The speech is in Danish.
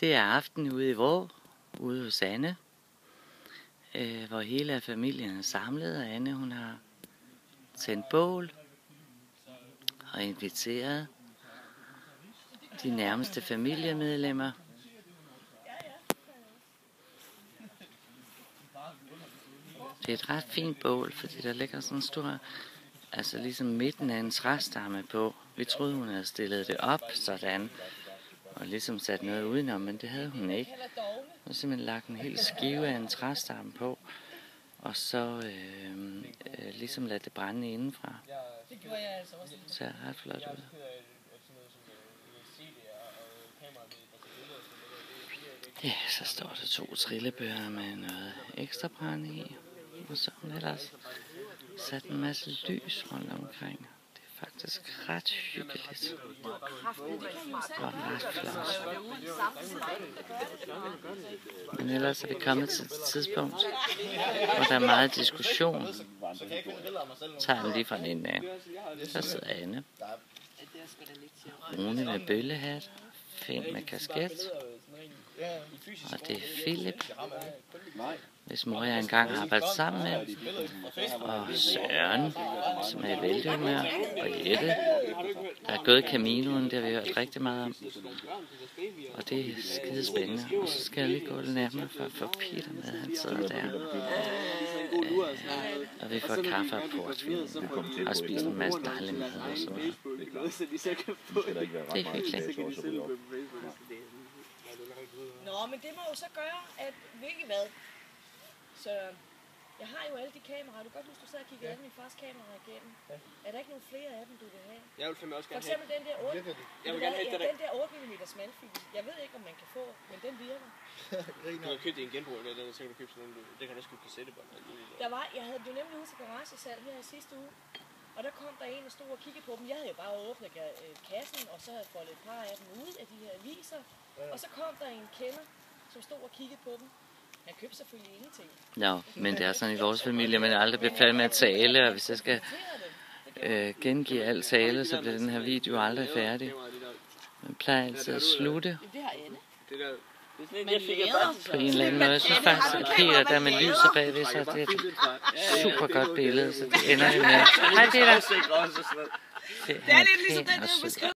Det er aften ude i Vrå, ude hos Anne, hvor hele familien er samlet, og Anne hun har tændt bål og inviteret de nærmeste familiemedlemmer. Det er et ret fint bål, fordi der ligger sådan en stor, altså ligesom midten af en træstamme på. Vi troede, hun havde stillet det op sådan, og ligesom sat noget udenom, men det havde hun ikke. Hun har simpelthen lagt en hel skive af en træstamme på, og så ligesom ladet det brænde indenfra. Det ser ret flot ud. Ja, så står der 2 trillebøger med noget ekstra brænde i, og så har hun ellers sat en masse lys rundt omkring. Det er faktisk ret hyggeligt og ret flot. Men ellers er vi kommet til et tidspunkt, hvor der er meget diskussion. Tager den lige fra den ende af. Så sidder Anne. Rune med bøllehat. Finn med kasket. Og det er Philip, hvis mor jeg engang har arbejdet sammen med. Og Søren, som er i væltehumør. Og Jette, der er gået Caminoen, det har vi hørt rigtig meget om. Og det er skide spændende. Og så skal jeg lige gå lidt nærmere for at få Peter med, han sidder der. Og vi får kaffe og portvin og spiser en masse dejlig mad og så videre. Det er hyggeligt. Nå, men det må jo så gøre, at hvilket hvad? Så jeg har jo alle de kameraer. Du kan godt huske, du sad og kiggede alle mine fars kameraer igennem. Ja. Er der ikke nogen flere af dem, du vil have? Jeg vil fandme også gerne have. For eksempel den der 8, den der 8 mm smalfilm. Jeg ved ikke, om man kan få, men den virker. Du har købt en genbrug, eller så kan du købe sådan en, det kan også købe kassettebånd. Jeg havde jo nemlig ude til garagesalg her i sidste uge. Og der kom der en og stod og kiggede på dem. Jeg havde jo bare åbnet kassen, og så havde jeg foldet et par af dem ud af de her aviser. Og så kom der en kender, som stod og kiggede på dem. Jeg købte selvfølgelig ingenting. Nå, men det er sådan i vores familie, man er aldrig blevet færdig med at tale, og hvis jeg skal gengive alt tale, så bliver den her video aldrig færdig. Man plejer altid at slutte på en eller anden måde. Jeg synes faktisk, at Peter, der med lyset bagved sig, det er et super godt billede, så det ender vi med. Hej Peter! Det er lidt ligesom den,